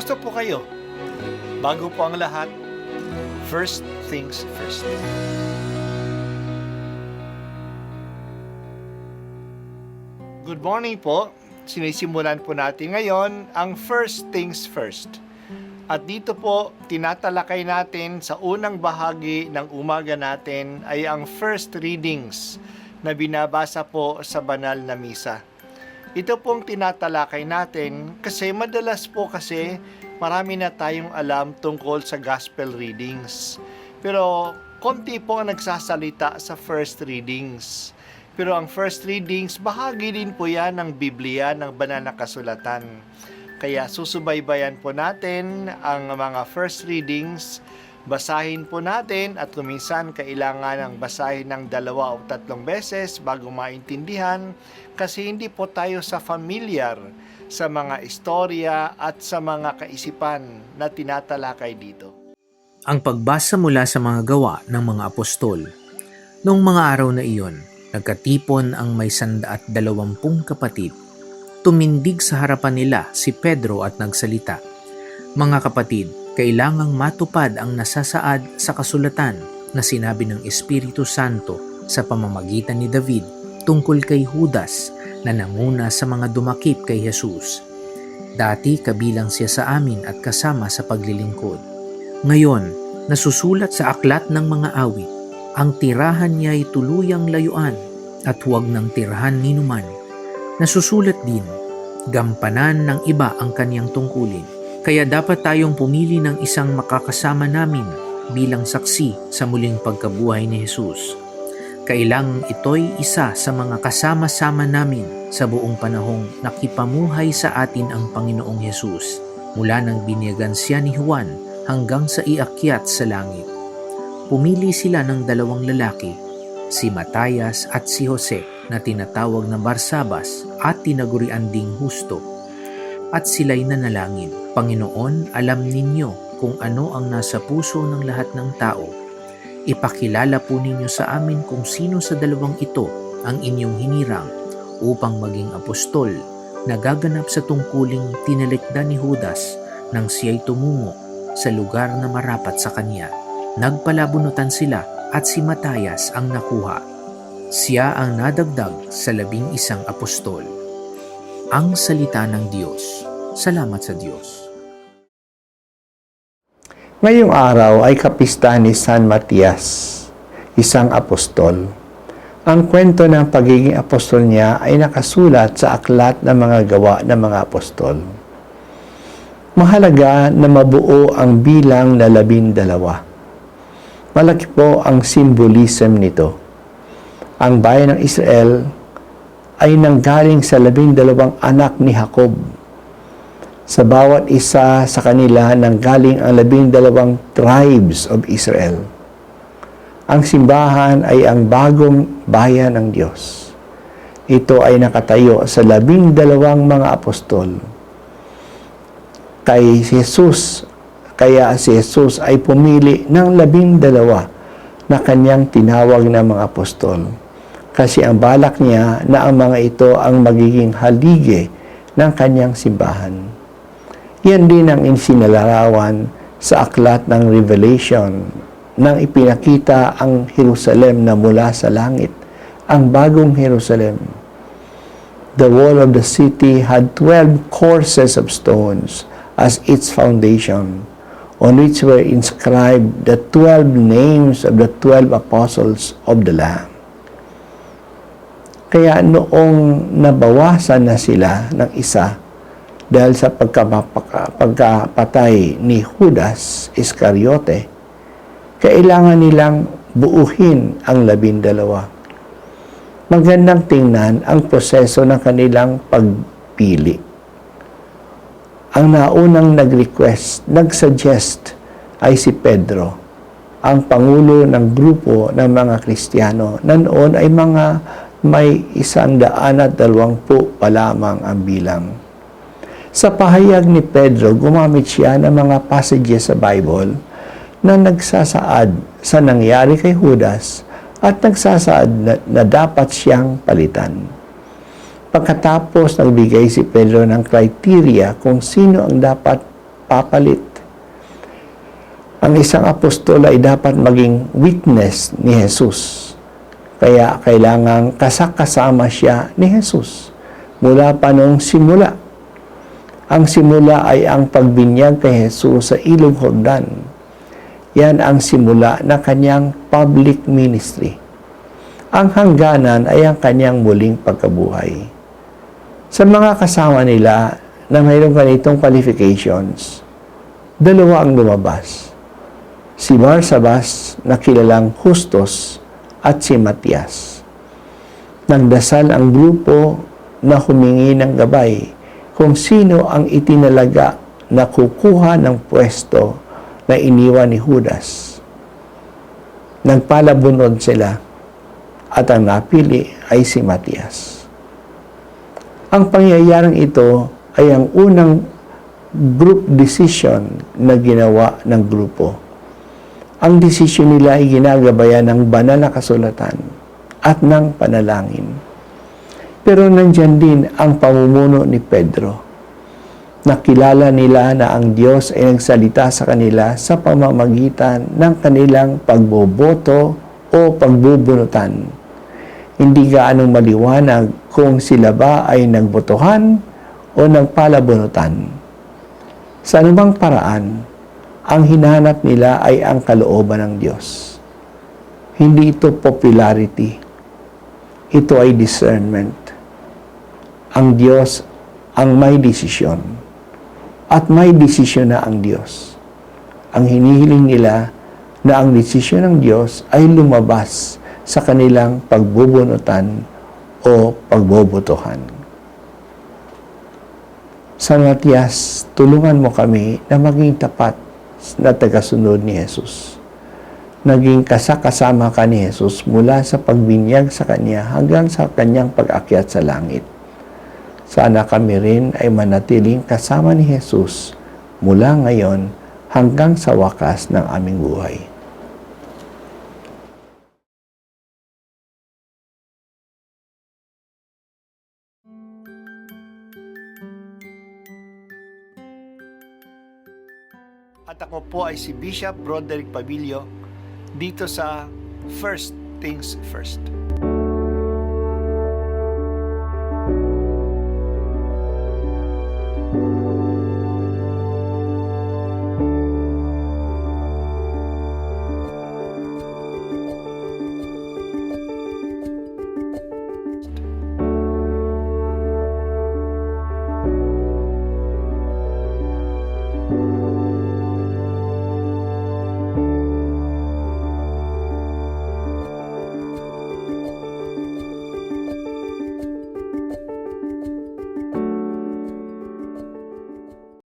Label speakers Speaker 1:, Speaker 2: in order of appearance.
Speaker 1: Kumusta po kayo? Bago po ang lahat, first things first. Good morning po. Sinisimulan po natin ngayon ang first things first. At dito po, tinatalakay natin sa unang bahagi ng umaga natin ay ang first readings na binabasa po sa banal na misa. Ito pong tinatalakay natin kasi madalas po kasi marami na tayong alam tungkol sa gospel readings. Pero konti po ang nagsasalita sa first readings. Pero ang first readings, bahagi din po yan ng Biblia, ng banal na kasulatan. Kaya susubaybayan po natin ang mga first readings, basahin po natin at kuminsan kailangan ng basahin ng 2 o 3 beses bago maintindihan kasi hindi po tayo familiar sa mga istorya at sa mga kaisipan na tinatalakay dito.
Speaker 2: Ang pagbasa mula sa mga gawa ng mga apostol. Noong mga araw na iyon, nagkatipon ang may 120 kapatid. Tumindig sa harapan nila si Pedro at nagsalita, "Mga kapatid, kailangang matupad ang nasasaad sa kasulatan na sinabi ng Espiritu Santo sa pamamagitan ni David tungkol kay Judas na nanguna sa mga dumakip kay Jesus. Dati kabilang siya sa amin at kasama sa paglilingkod. Ngayon, nasusulat sa aklat ng mga awit, ang tirahan niya ay tuluyang layuan at huwag ng tirahan ninuman. Nasusulat din, gampanan ng iba ang kaniyang tungkulin. Kaya dapat tayong pumili ng isang makakasama namin bilang saksi sa muling pagkabuhay ni Jesus. Kailangang ito'y isa sa mga kasama-sama namin sa buong panahong nakipamuhay sa atin ang Panginoong Jesus, mula nang binyagan siya ni Juan hanggang sa iakyat sa langit. Pumili sila ng 2 lalaki, si Matayas at si Jose na tinatawag na Barsabas at tinagurian ding Husto. At sila'y nanalangin, "Panginoon, alam ninyo kung ano ang nasa puso ng lahat ng tao. Ipakilala po ninyo sa amin kung sino sa 2 ito ang inyong hinirang upang maging apostol na gaganap sa tungkuling tinalikda ni Judas nang siya'y tumungo sa lugar na marapat sa kanya." Nagpalabunutan sila at si Matayas ang nakuha. Siya ang nadagdag sa 11 apostol. Ang salita ng Diyos. Salamat sa Diyos.
Speaker 3: Ngayong araw ay kapista ni San Matias, isang apostol. Ang kwento ng pagiging apostol niya ay nakasulat sa aklat ng mga gawa ng mga apostol. Mahalaga na mabuo ang bilang na 12. Malaki po ang symbolism nito. Ang bayan ng Israel ay nanggaling sa 12 anak ni Jacob. Sa bawat isa sa kanila nanggaling ang 12 tribes of Israel. Ang simbahan ay ang bagong bayan ng Diyos. Ito ay nakatayo sa 12 mga apostol. Kaya si Jesus ay pumili ng 12 na kanyang tinawag na mga apostol. Kasi ang balak niya na ang mga ito ang magiging haligi ng kanyang simbahan. Yan din ang insinalarawan sa aklat ng Revelation nang ipinakita ang Jerusalem na mula sa langit, ang bagong Jerusalem. The wall of the city had 12 courses of stones as its foundation, on which were inscribed the 12 names of the 12 apostles of the Lamb. Kaya noong nabawasan na sila ng isa dahil sa pagkapatay ni Judas Iscariote, kailangan nilang buuhin ang 12. Magandang tingnan ang proseso ng kanilang pagpili. Ang naunang nag-suggest ay si Pedro, ang pangulo ng grupo ng mga Kristiyano na noon ay mga may 120 pa lamang ang bilang. Sa pahayag ni Pedro, gumamit siya ng mga passages sa Bible na nagsasaad sa nangyari kay Judas at nagsasaad na dapat siyang palitan. Pagkatapos nagbigay si Pedro ng criteria kung sino ang dapat nagpapalit. Ang isang apostol ay dapat maging witness ni Jesus. Kaya kailangang kasama siya ni Jesus mula pa nung simula. Ang simula ay ang pagbinyag kay Jesus sa Ilog Jordan. Yan ang simula na kanyang public ministry. Ang hangganan ay ang kanyang muling pagkabuhay. Sa mga kasama nila na mayroong ganitong qualifications, dalawa ang lumabas. Si Barsabas na kilalang Justus at si Matias. Nagdasal ang grupo na humingi ng gabay kung sino ang itinalaga na kukuha ng pwesto na iniwan ni Judas. Nagpalabunod sila at ang napili ay si Matias. Ang pangyayaring ito ay ang unang group decision na ginawa ng grupo. Ang desisyon nila ay ginagabayan ng banal na kasulatan at ng panalangin. Pero nandyan din ang pamumuno ni Pedro. Nakilala nila na ang Diyos ay nagsalita sa kanila sa pamamagitan ng kanilang pagboboto o pagbubunutan. Hindi gaanong maliwanag kung sila ba ay nagbotohan o nagpalabunutan. Sa anumang paraan, ang hinahanap nila ay ang kalooban ng Diyos. Hindi ito popularity. Ito ay discernment. Ang Diyos ang may desisyon. At may desisyon na ang Diyos. Ang hinihiling nila na ang desisyon ng Diyos ay lumabas sa kanilang pagbubunutan o pagbobotohan. San Matias, tulungan mo kami na maging tapat na tagasunod ni Jesus. Naging kasama ka ni Jesus mula sa pagbinyag sa Kanya hanggang sa Kanyang pag-akyat sa langit. Sana kami rin ay manatiling kasama ni Jesus mula ngayon hanggang sa wakas ng aming buhay.
Speaker 1: At ako po ay si Bishop Broderick Pabilio dito sa First Things First.